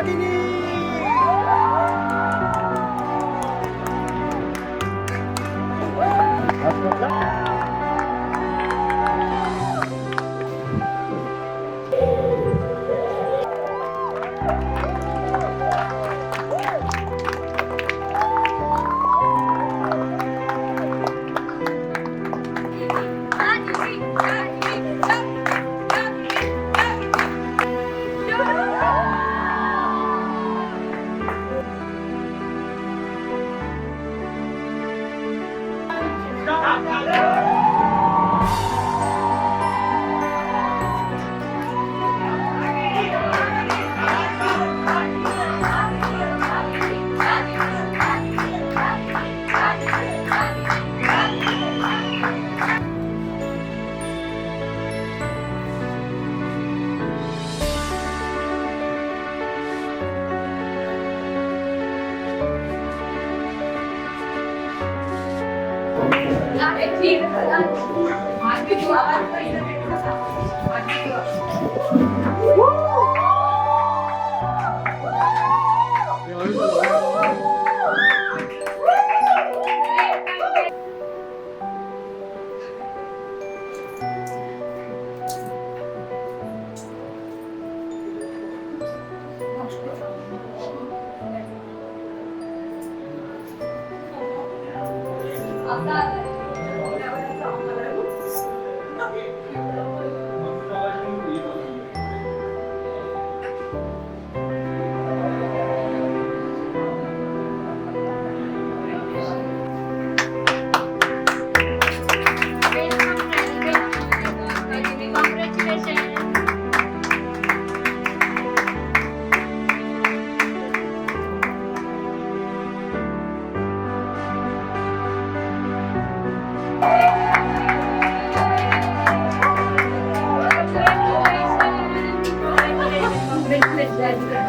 Ragini.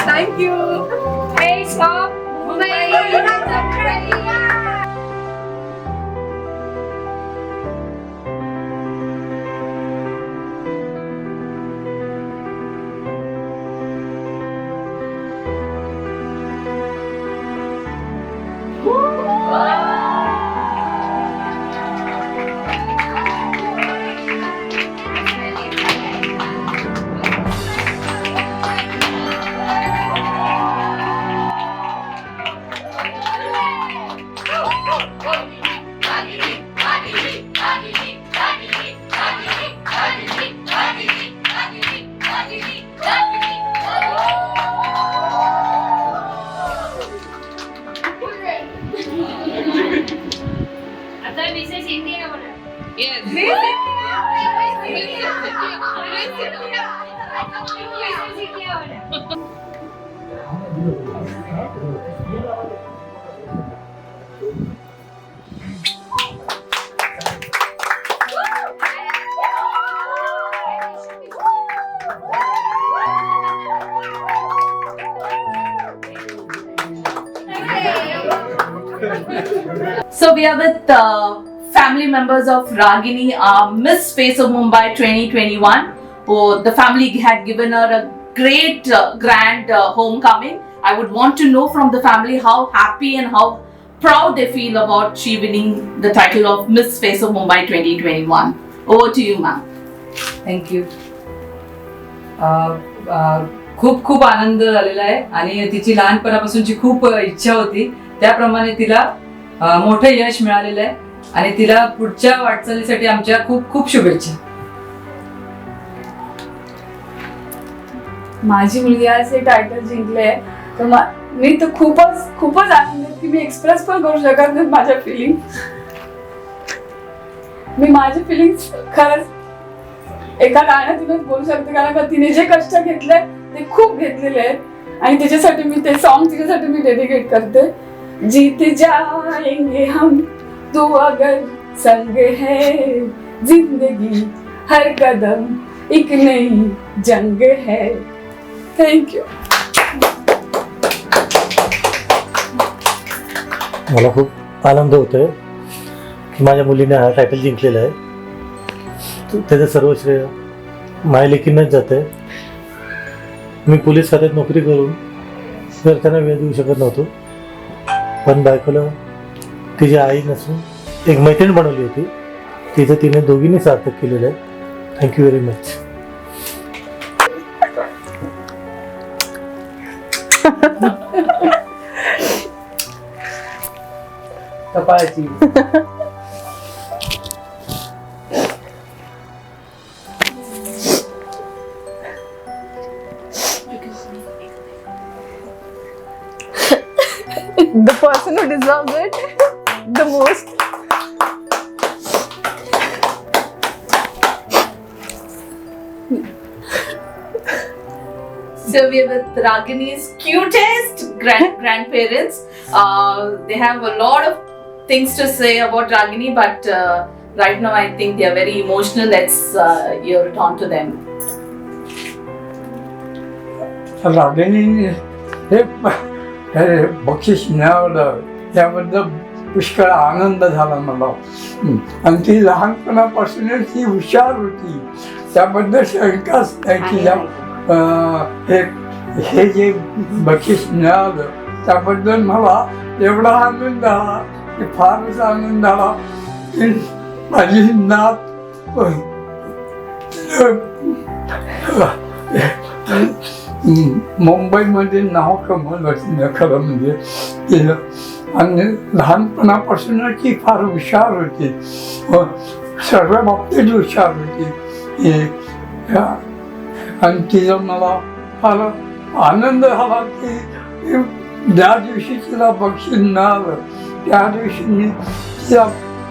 Thank you. Hey, stop. So we are with family members of Ragini, Miss Face of Mumbai 2021. The family had given her a great grand homecoming. I would want to know from the family how happy and how proud they feel about she winning the title of Miss Face of Mumbai 2021. Over to you, ma'am. Thank you. खूप खूप आनंद झालेला आहे आणि तिची लहानपणापासूनची खूप इच्छा होती त्याप्रमाणे तिला मोठं यश मिळालेलं आहे आणि तिला पुढच्या वाटचालीसाठी आमच्या खूप खूप शुभेच्छा. माझी मुलगी आज हे टायटल जिंकले तर मी तर खूपच आनंदित की मी एक्सप्रेस पण करू शकत नाही माझ्या फिलिंग. मी माझे फिलिंग्स खरंच एका गाण्यातूनच बोलू शकते कारण का तिने जे कष्ट घेतले ते खूप घेतलेले आहेत आणि त्याच्यासाठी मी ते सॉन्ग तिच्यासाठी मी डेडिकेट करते. जीत जाएंगे हम तू अगर संग है जिंदगी हर कदम एक नई जंग है. Thank you. मला खूप आनंद होतोय की माझ्या मुलीने हा टायटल जिंकलेला आहे. त्याचं सर्व श्रेय माझ्या लेकींनाच जाते. मी पोलीस खात्यात नोकरी करून घरच्यांना वेळ देऊ शकत नव्हतो, पण बायकोला तिची आई नसून एक मैत्रीण बनवली होती, तिचं तिने दोघींनी सार्थक केलेलं आहे. Thank you very much. कपाळाची The person who deserves it the most. So we are with Ragini's cutest grandparents. They have a lot of things to say about Ragini, but right now I think they are very emotional. Let's hear it on to them. Ragini हे बक्षीस मिळवलं त्याबद्दल पुष्कळ आनंद झाला मला. आणि ती लहानपणापासूनच ती हुशार होती, त्याबद्दल शंकाच नाही. तिला हे जे बक्षीस मिळालं त्याबद्दल मला एवढा आनंद झाला की फारच आनंद झाला की माझी नात मुंबईमध्ये नाव कमवलं तिनं खरं म्हणजे केलं. आणि लहानपणापासूनच ती फार हुशार होती, सर्व बाबतीत हुशार होती. आणि तिचा मला फार आनंद झाला की ज्या दिवशी तिला बक्षीस मिळालं त्या दिवशी मी तिचा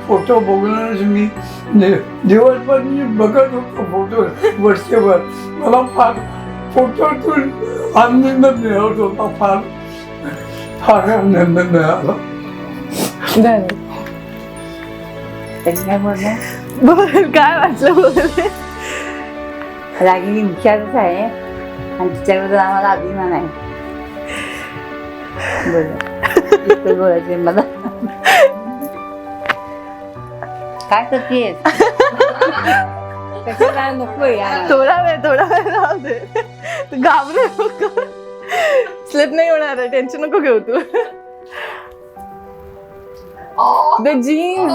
फोटो बघूनच मी दिवसभर मी बघत होतो फोटो वर्षभर. मला फार फोटोतून आनंद मिळत होता, फार फार आनंद मिळाला. बोल काय वाटलं बोलले. रागिनी हुशारच आहे आणि तिच्याबद्दल आम्हाला अभिमान आहे. बोल बोलायचे मला. काय करतेस? कशाला नको यार. थोडा वेळ राहू दे. तू घाबरू नको, स्लिप नाही होणार आहे, टेन्शन नको घेऊ तू. The jeans.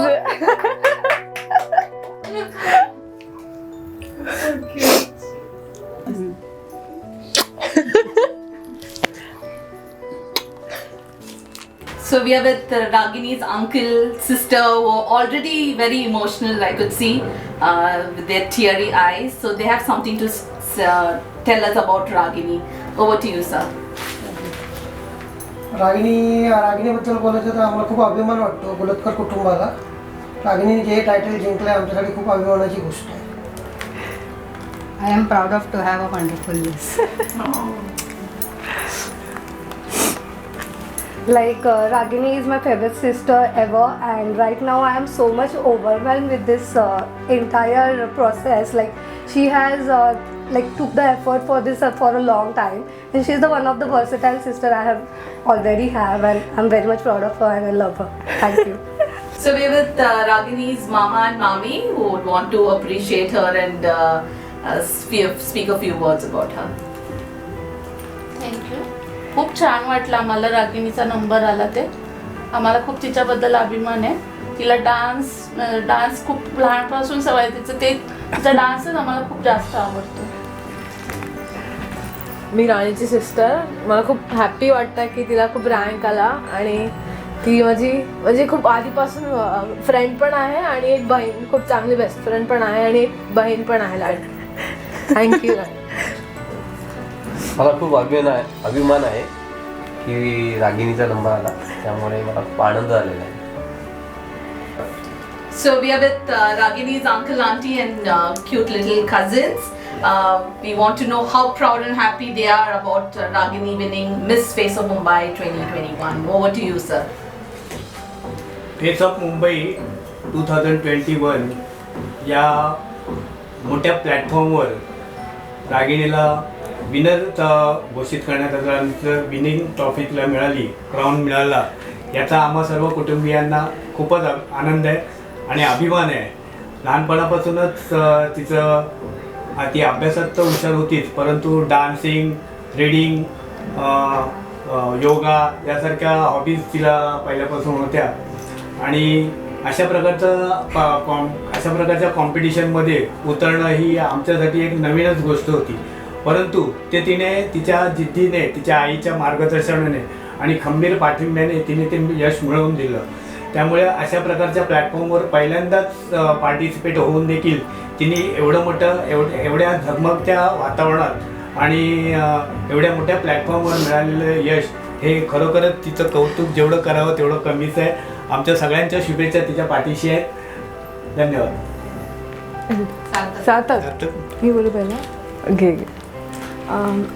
So we are with Ragini's uncle, sister, who are already very emotional. I could see with their teary eyes. So they have something to tell us about Ragini. Over to you, sir. रागिनीबद्दल बोलायचं तर आम्हाला खूप अभिमान वाटतो गोलतकर कुटुंबाला. रागिनीने जे title जिंकलं आहे आमच्यासाठी खूप अभिमानाची गोष्ट आहे. I am proud of to have a wonderful niece. Like Ragini is my favorite sister ever, and right now I am so much overwhelmed with this entire process. Like she has like took the effort for this for a long time, and she's the one of the versatile sister I have already have, and I'm very much proud of her and I love her. Thank you. So we're with Ragini's mama and mami, who would want to appreciate her and speak a few words about her. Thank you. खूप छान वाटलं आम्हाला रागिणीचा number आला ते. आम्हाला खूप तिच्याबद्दल अभिमान आहे. तिला डान्स खूप लहानपासून सवय तिचं ते तिचा डान्सच आम्हाला खूप जास्त आवडतो. मी राणीची सिस्टर. मला खूप हॅप्पी वाटतं की तिला खूप रँक आला, आणि ती माझी म्हणजे खूप आधीपासून फ्रेंड पण आहे आणि एक बहीण, खूप चांगली बेस्ट फ्रेंड पण आहे आणि एक बहीण पण आहे लाड. थँक्यू. मला खूप अभिमान आहे की रागिणीचा नंबर आला, त्यामुळे मला खूप आनंद झालेला आहे. So we are with Ragini's uncle, auntie and cute little cousins. We want to know how proud and happy they are about Ragini winning Miss Face of Mumbai 2021. Over to you, sir. Face of Mumbai 2021 या मोठ्या प्लॅटफॉर्मवर रागिणीला winner घोषित करण्यात आलं आणि winning trophy तिला मिळाली, crown मिळाला. याचा आम्हा सर्व कुटुंबियांना खूपच आनंद आहे आणि अभिमान आहे. लहानपणापासूनच ती अभ्यासात तर हुशार होतीच, परंतु डान्सिंग, रीडिंग, योगा यासारख्या हॉबीज तिला पहिल्यापासून होत्या आणि अशा प्रकारच्या कॉम्पिटिशनमध्ये उतरणं ही आमच्यासाठी एक नवीनच गोष्ट होती. परंतु ते तिने तिच्या जिद्दीने, तिच्या आईच्या मार्गदर्शनाने आणि खंबीर पाठिंब्याने तिने ते यश मिळवून दिलं. त्यामुळे अशा प्रकारच्या प्लॅटफॉर्मवर पहिल्यांदाच पार्टिसिपेट होऊन देखील तिने एवढ्या झगमगत्या वातावरणात आणि एवढ्या मोठ्या प्लॅटफॉर्मवर मिळालेलं यश हे खरोखरच तिचं कौतुक जेवढं करावं तेवढं कमीच आहे. आमच्या सगळ्यांच्या शुभेच्छा तिच्या पाठीशी आहेत. धन्यवाद. सार्थक मी बोलू पहिला घे.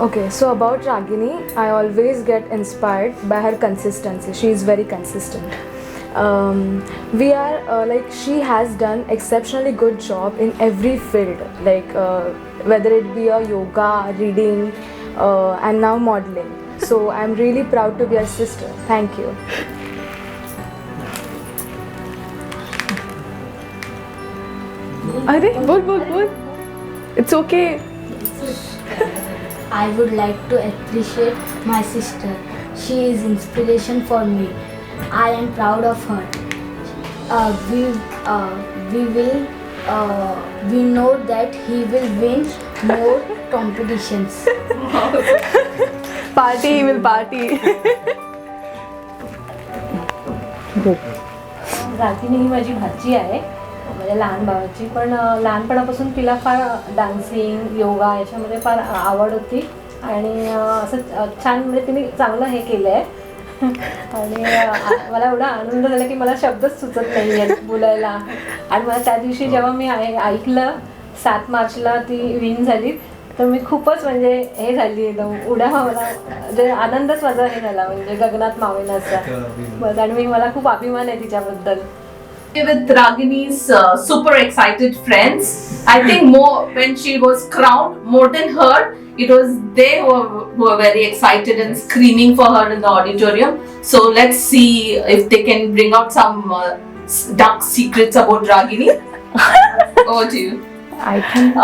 Okay, so about Ragini, I always get inspired by her consistency. She is very consistent. We are like she has done exceptionally good job in every field, like whether it be a yoga, reading, and now modeling. So I'm really proud to be her sister. Thank you. अरे बोल. It's okay. I would like to appreciate my sister. She is inspiration for me. I am proud of her. We know that he will win more competitions. Party, he will party. Ragini ही माझी भाची आहे, माझ्या लहान भावाची. पण लहानपणापासून तिला फार dancing, yoga याच्यामध्ये फार आवड होती आणि असं छान म्हणजे तिने चांगलं हे केलं आहे. आणि मला एवढा आनंद झाला की मला शब्दच सुचत नाही आहेत बोलायला. आणि मला त्या दिवशी जेव्हा मी ऐकलं 7 मार्चला ती विन झाली तर मी खूपच म्हणजे हे झाली, एकदम उड्या मला म्हणजे आनंदच माझा हे झाला, म्हणजे गगनात मावेनाचा. आणि मला खूप अभिमान आहे तिच्याबद्दल. With Ragini's super excited friends, I think more when she was crowned, more than her, it was they who were very excited and screaming for her in the auditorium. So let's see if they can bring out some dark secrets about Ragini. Over to you. I think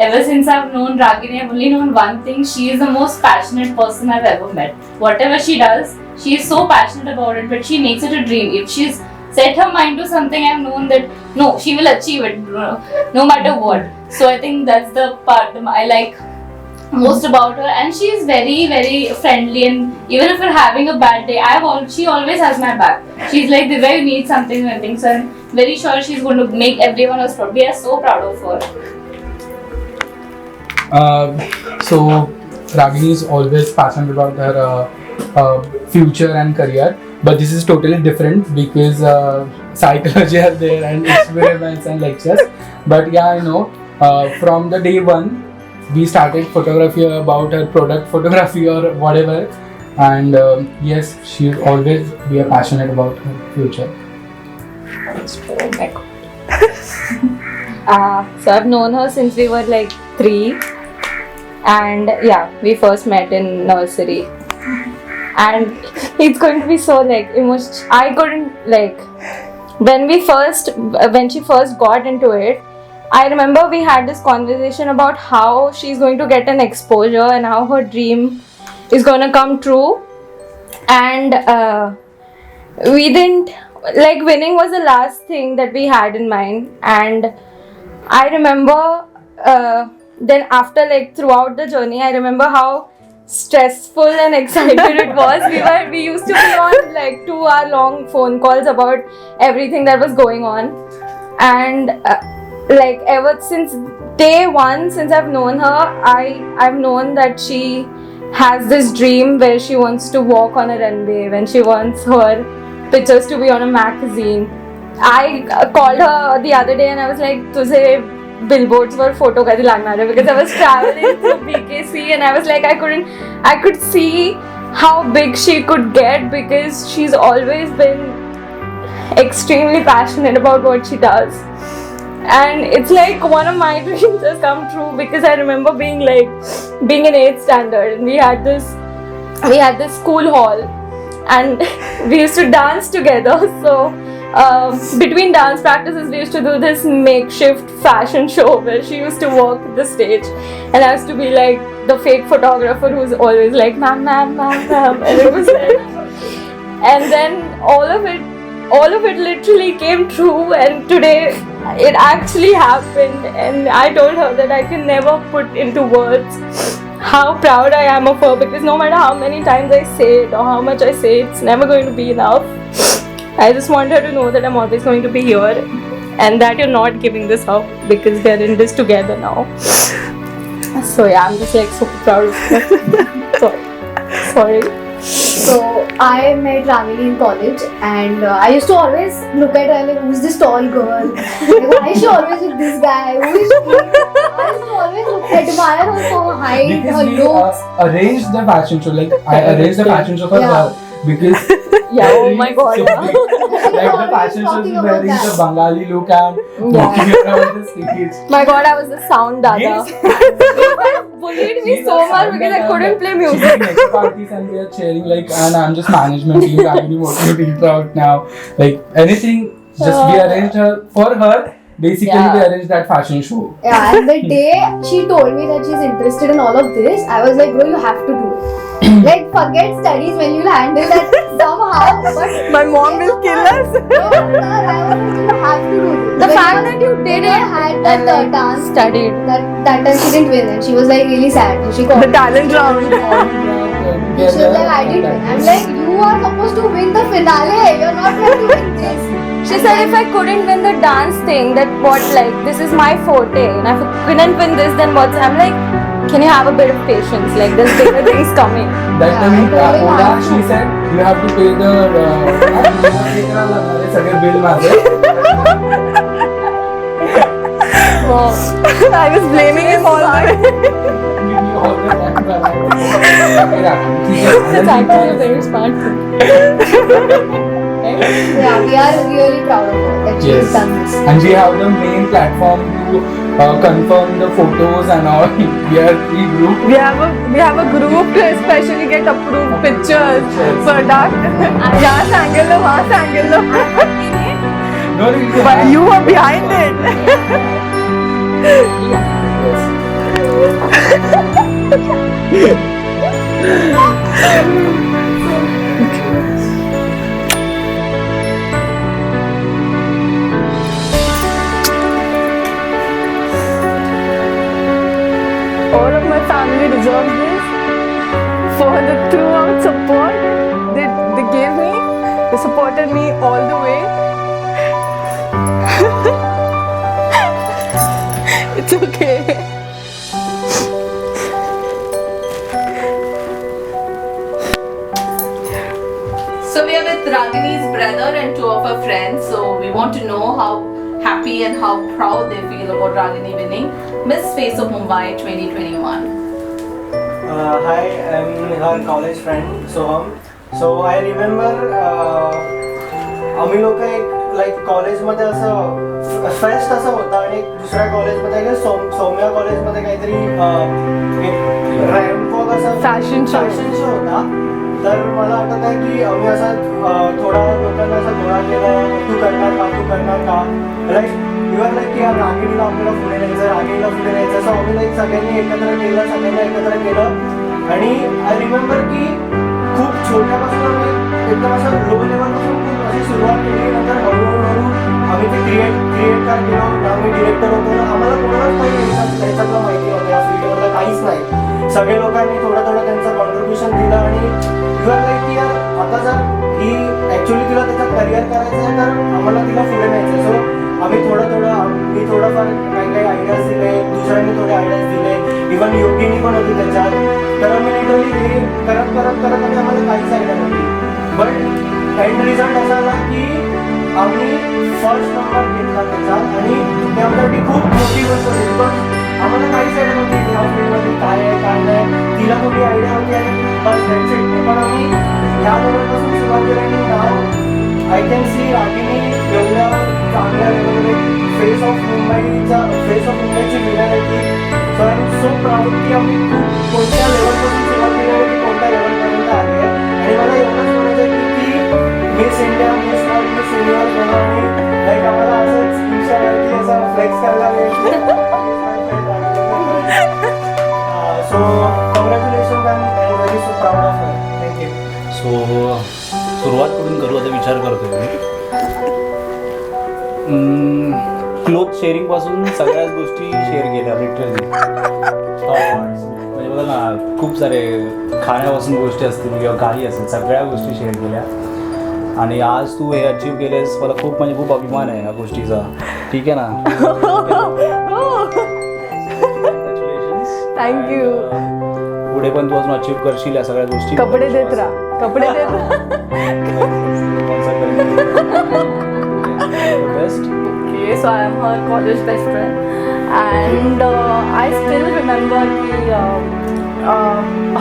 ever since I've known Ragini, I've only known one thing. She is the most passionate person I've ever met. Whatever she does, she is so passionate about it, but she makes it a dream. If she's set her mind to something, I've known that no, she will achieve it no matter what. So I think that's the part I like most about her. And she is very, very friendly, and even if we're having a bad day, she always has my back. She's like, the way you need something, so I'm very sure she's going to make everyone else proud. We are so proud of her. So Ragini is always passionate about her future and career, but this is totally different because psychology are there and experiments and lectures. But yeah, I know from the day one we started photography, about her product photography or whatever, and yes, she will always be passionate about her future. Oh my God. So I've known her since we were like 3, and yeah, we first met in nursery. And it's going to be so like emotional. I couldn't like when she first got into it. I remember we had this conversation about how she's going to get an exposure and how her dream is going to come true. And we didn't like winning was the last thing that we had in mind. And I remember then after like throughout the journey, I remember how stressful and excited it was. We used to be on like 2-hour long phone calls about everything that was going on. And like ever since day one, since I've known her, I've known that she has this dream where she wants to walk on a runway, when she wants her pictures to be on a magazine. I called her the other day and I was like, तुझे billboards वर photo कधी लागणार आहे, because I was traveling through BKC and I was like, I could see how big she could get because she's always been extremely passionate about what she does. And it's like one of my dreams has come true because I remember being in 8th standard and we had this school hall and we used to dance together. So between dance practices we used to do this makeshift fashion show where she used to walk the stage and I used to be like the fake photographer who's always like, ma'am, ma'am, ma'am, ma'am. And it was like, and then all of it literally came true. And today it actually happened. And I told her that I can never put into words how proud I am of her, because no matter how many times I say it or how much I say, it's never going to be enough. I just want her to know that I'm always going to be here and that you're not giving this up, because we're in this together now. So yeah, I'm just like super proud of her. Sorry. So I met Ragini in college, and I used to always look at her like, who's this tall girl? Like, why is she always with this guy? Who is she? I used to always admire her for her height, her Because we looks. arranged the fashion show, like I arranged the fashion show for Yeah. her because Yeah, oh my god. like the fashion show is wearing the Bengali look and walking around the stage. My god, I was the sound dada. Bullied me so much because I couldn't play She's music. next parties and we are cheering like, and I'm just management team, Ragini motivating out now. Like anything, just we arranged her for her. Basically, Yeah. we arranged that fashion show. Yeah, and the day she told me that she's interested in all of this, I was like, bro, you have to do it. Like, forget studies when you'll handle that somehow. But my mom will kill us. No, sir, I was like, you have to do this. The When fact you- that you did when it I had that and dance studied. That time she didn't win, and she was like really sad. So she called The talent round. She was like, I didn't win. I'm like, you are supposed to win the finale. You're not going to win this. She said if I couldn't win the dance thing, that what, like, this is my forte, and if I couldn't win this, then what's? I'm like, can you have a bit of patience? Like, there's bigger things coming. That time, Ola, she said, you have to pay the bill I was blaming him all It's actually a very smart thing. Yeah, we are really proud of her that she's Yes. done this. And we have the main platform to confirm the photos and all. We are regroup. We have a group to especially get approved pictures for that. यहाँ से angle लो, वहाँ से angle low. No, no, But you were behind it. All of my family deserves this for the throughout support they gave me. They supported me all the way. It's okay. So we are with Ragini's brother and two of her friends. So we want to know how happy and how proud they feel about Ragini winning Miss Face of Mumbai 2021. Hi, I'm her college friend Soham. So I remember आम्ही लोक एक like कॉलेजमध्ये असं fest असं होता आणि दुसऱ्या कॉलेजमध्ये सौम्या कॉलेजमध्ये काहीतरी एक रॅम्प वॉक असं फॅशन शो होता. तर मला आठवत आहे की आम्ही असं थोडा लोकांना असं गोळा केलं, तू करणार का लाईक युआर लाईक की रागिणीला आपल्याला पुढे न्यायचं, रागिणीला पुढे न्यायचं, असं आम्ही लाईक सगळ्यांनी एकत्र केलं. आणि आय रिमेंबर की खूप छोट्यापासून आम्ही एकदम असं लो लेवलपासून खूप अशी सुरुवात केली. नंतर हळूहळू आम्ही ते क्रिएट केलं. आम्ही डिरेक्टर होतो, आम्हाला कोणालाच काही त्याच्यातलं माहिती नव्हतं, या फील्डमधलं काहीच नाही. सगळ्या लोकांनी थोडं त्यांचं कॉन्ट्रीब्युशन दिलं आणि युआर लाईक की यार आता जर ही ॲक्च्युली तिला त्याच्यात करिअर करायचं आहे तर आम्हाला तिला पुढे न्यायचं. सो आम्ही मी थोडंफार काही आयडियाज दिले, दुसऱ्यांनी थोडे आयडियाज दिले, इव्हन योगिनी पण होती त्याच्यात. तर आम्ही लिटरली हे करत आणि आम्हाला काहीच आयडिया नव्हती. बट एंड रिझल्ट असा आला की आम्ही फर्स्ट नंबर घेतला त्याच्यात आणि ते आमच्यासाठी खूप मोठी गोष्ट होती. बिकॉज आम्हाला काहीच आयडिया नव्हती या फील्डमध्ये काय आहे काय नाही. तिला मोठी आयडिया होती आणि बस दॅट्स इट. पण आम्ही ह्या लेवलपासून सुरुवात केली आणि नाव आय कॅन सी रागिनी एवढ्या चांगल्या लेवलमध्ये फेस ऑफ मुंबईची विनर आहे ती. सो आय एम सो प्राऊड की आम्ही खूप कोणत्या लेवलपासून सुरुवात केली आहे ती कोणत्या लेवलपर्यंत आली आहे. आणि मला एवढंच म्हणायचं आहे की ती miss India, miss world, miss universe होणार आणि लाईक आम्हाला असंच इंस्टावरती असं फ्लेक्स करायला मिळेल. So so congratulation and very so proud of her. Thank you. So सुरुवात कुठून करू आता विचार करतोय मी. क्लोथ शेअरिंग पासून सगळ्याच गोष्टी शेअर केल्या लिटरली. म्हणजे बघा ना, खूप सारे खाण्यापासून गोष्टी असतील किंवा काही असेल, सगळ्या गोष्टी शेअर केल्या. आणि आज तू हे अचीव केलेस, मला खूप म्हणजे खूप अभिमान आहे या गोष्टीचा. ठीक आहे ना? थँक्यू. पुढे पण तू अजून अचीव करशील या सगळ्या गोष्टी. कपडे देत राहा, कपडे देत राहा. Best. Okay, so I am her college best friend, and I still remember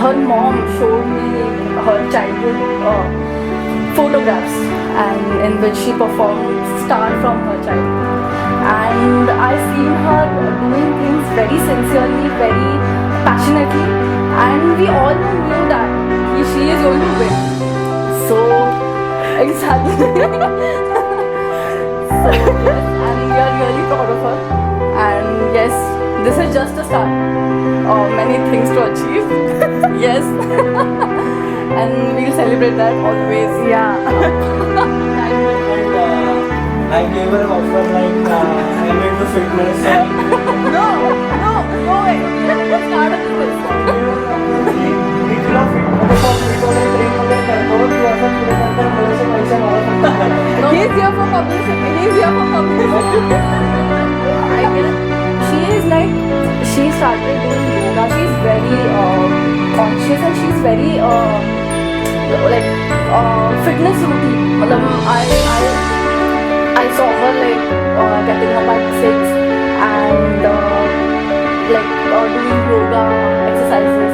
her mom showed me her childhood photographs, and in which she performed "Star" from her childhood, and I seen her doing things very sincerely, very passionately, and we all knew that she is going to win. So exactly. So, and we are really proud of her. And yes, this is just a start. Many things to achieve. Yes. And we'll celebrate that always. Yeah. I gave her an offer like I am into fitness. No way. Let's start with this. मी तुला fit वगैरे train वगैरे करतो, तू असं पुढे नंतर थोडेसे पैसे मला फक्त. He's here for publicity. He's here for publicity. I guess she is like, she started doing yoga. She's very conscious and she's very like fitness routine. I saw her like getting up at 6 and like doing yoga exercises.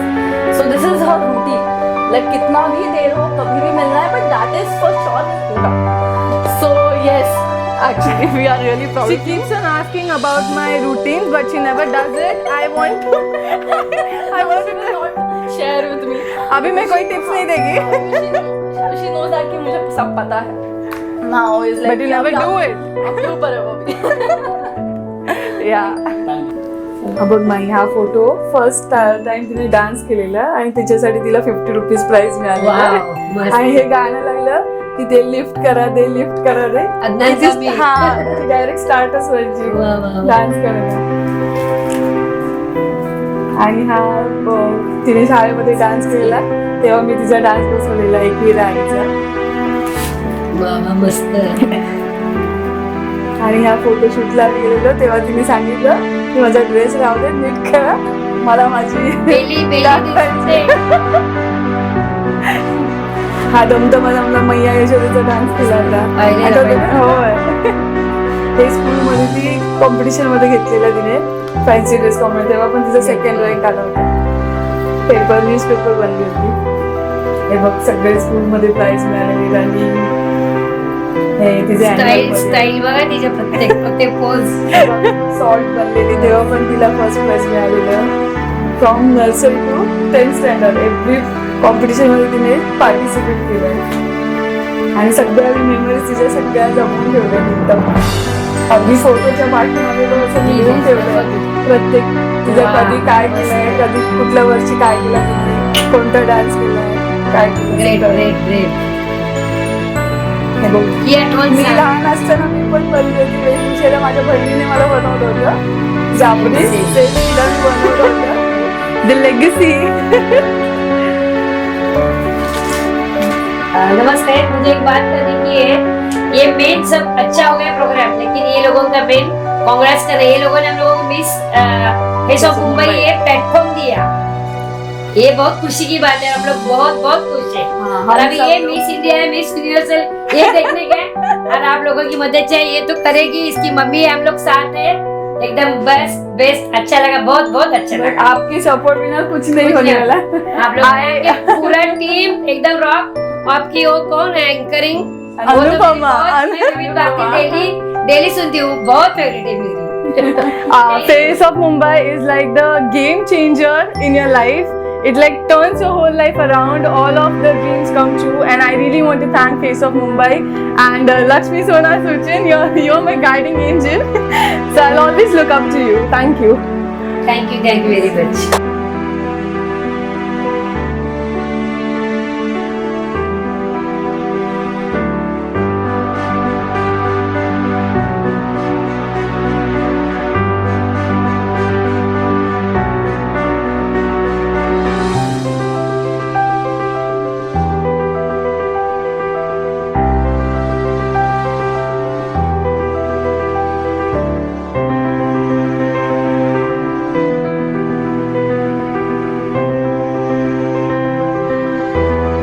So this is her routine. Like कितना भी देर हो, कभी भी मिलना है, but that is for sure yoga. So yes, actually we are really proud. She keeps on asking about my routines, but she never does it. I want to share with me. अभी मैं कोई tips नहीं देगी. She knows that कि मुझे सब पता है. Now is like. But you never do it. अपने ऊपर है वो भी. Yeah. अबघ माई हा फोटो फर्स्ट टाइम तिने डान्स केलेला आणि त्याच्यासाठी तिला 50 रुपीज प्राइज मिळाली. आणि हे गाणं लागलं की ते लिफ्ट करा दे, लिफ्ट करा दे. हा, डायरेक्ट स्टार्टच व्हायची डान्स करायला. आणि हा तिने शाळेमध्ये डान्स केलेला तेव्हा मी तिचा डान्स बसवलेला एकवीरा आईचा. मस्त. आणि ह्या फोटोशूटला गेलेलो तेव्हा तिने सांगितलं की माझा ड्रेस राहू दे, नीट करा, मला माझी हा दमदमा मैया यशोदेचा डान्स केला होता. होय, हे स्कूलमध्ये ती कॉम्पिटिशन मध्ये घेतलेला तिने फॅन्सी ड्रेस कॉम्पिटिशन. तेव्हा पण तिचा सेकंड रँक आला होता. पेपर न्यूजपेपर बनली होती. हे बघ सगळे स्कूलमध्ये प्राइज मिळालेली. आणि स्टाईल बघा तिच्या प्रत्येक पोज. सॉल्ट बनलेली तेव्हा पण तिला फर्स्ट प्राइज मिळालेलं. From nursery to 10th standard every competition मध्ये तिने पार्टिसिपेट केलं. आणि सगळ्या मेमरीज तिच्या सगळ्या जमून ठेवल्या एकदम. अगदी फोटोच्या पाठीमध्ये तो असं लिहून ठेवलं प्रत्येक तिचं कधी काय केलंय, कधी कुठल्या वर्षी काय केलं तिने, कोणता डान्स केलाय, काय केलं. Great great great. मी लहान असताना मी पण बनली होती वेशभूषेला. माझ्या बहिणीने मला बनवलं होतं जापनीज, तिला मी बनवलं होतं द लेगसी. नमस्कार, मुझे एक बात करने की है. ये मेन सब अच्छा हो गया प्रोग्राम, लेकिन ये लोगों का मेन कांग्रेस कर रहे हैं. ये लोगों ने हम लोगों को मिस फेस ऑफ मुंबई ये प्लेटफॉर्म दिया. ये बहुत खुशी की बात है. हम लोग बहुत बहुत खुश हैं. और अभी ये मिस इंडिया है, मिस यूनिवर्सल ये देखने का है. और आप लोगों की मदद चाहिए तो करेगी. इसकी मम्मी हम लोग साथ है. एकदम बेस्ट. अच्छा लगा, बहुत बहुत अच्छा लगा. आपकी सपोर्ट बिना कुछ नहीं होने वाला. आप लोग पूरा टीम एकदम रॉक. आपकी वो कौन है एंकरिंग? अनुपमा. डेली सुनती हूँ, बहुत फेवरेट है मेरी. Face of Mumbai is like the game changer in your life. It like turns your whole life around. All of the dreams come true, and I really want to thank Face of Mumbai and Lakshmi Sona Suchin. You're my guiding angel. So I'll always look up to you. Thank you. Thank you very much.